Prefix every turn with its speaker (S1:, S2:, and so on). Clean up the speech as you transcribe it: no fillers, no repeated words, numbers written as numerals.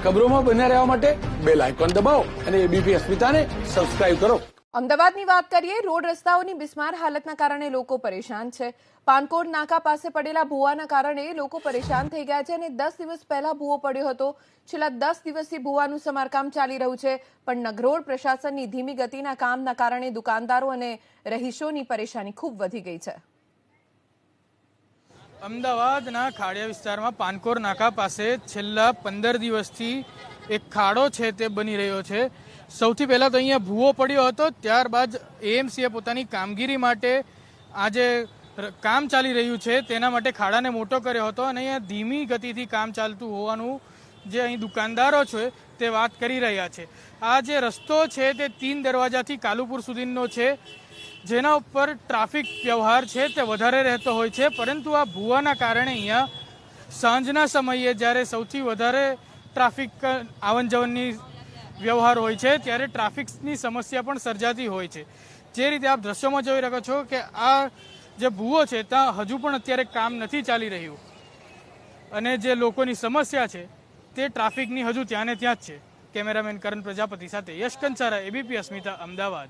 S1: ખબરોમાં બન્યા રહેવા માટે બેલ આઇકોન દબાવો અને એબીપી અસ્મિતાને સબસ્ક્રાઇબ કરો।
S2: અમદાવાદની વાત કરીએ। રોડ રસ્તાઓની બિસ્માર હાલતના કારણે લોકો પરેશાન છે। પાનકોટ નાકા પાસે પડેલા ભૂવાના કારણે લોકો પરેશાન થઈ ગયા છે અને 10 દિવસ પહેલા ભૂવો પડ્યો હતો। છેલ્લા 10 દિવસથી ભૂવાનું સમારકામ ચાલી રહ્યું છે, પણ નગરોડ પ્રશાસનની ધીમી ગતિના કામના કારણે દુકાનદારો અને રહીશોની પરેશાની ખૂબ વધી ગઈ છે।
S3: અમદાવાદના ખાડિયા વિસ્તારમાં પાનકોર નાકા પાસે છેલ્લા 15 દિવસથી એક ખાડો છે તે બની રહ્યો છે। સૌથી પહેલા તો અહીંયા ભૂવો પડ્યો હતો, ત્યારબાદ એએમસીએ પોતાની કામગીરી માટે આજે કામ ચાલી રહ્યું છે તેના માટે ખાડાને મોટો કર્યો હતો અને અહીંયા ધીમી ગતિથી કામ ચાલતું હોવાનું જે અહીં દુકાનદારો છે તે વાત કરી રહ્યા છે। આ જે રસ્તો છે તે 3 દરવાજાથી કાલુપુર સુધીનો છે, જેના ઉપર ટ્રાફિક વ્યવહાર છે તે વધારે રહેતો હોય છે, પરંતુ આ ભૂવાના કારણે અહીંયા સાંજના સમયે જ્યારે સૌથી વધારે ટ્રાફિક આવન જવનની વ્યવહાર હોય છે ત્યારે ટ્રાફિકની સમસ્યા પણ સર્જાતી હોય છે। જે રીતે આપ દ્રશ્યોમાં જોઈ શકો છો કે આ જે ભૂવો છે ત્યાં હજુ પણ અત્યારે કામ નથી ચાલી રહ્યું અને જે લોકોની સમસ્યા છે તે ટ્રાફિકની હજુ ત્યાં ને ત્યાં જ છે। કેમેરામેન કરણ પ્રજાપતિ સાથે યશ કંસારા, એબીપી અસ્મિતા, અમદાવાદ।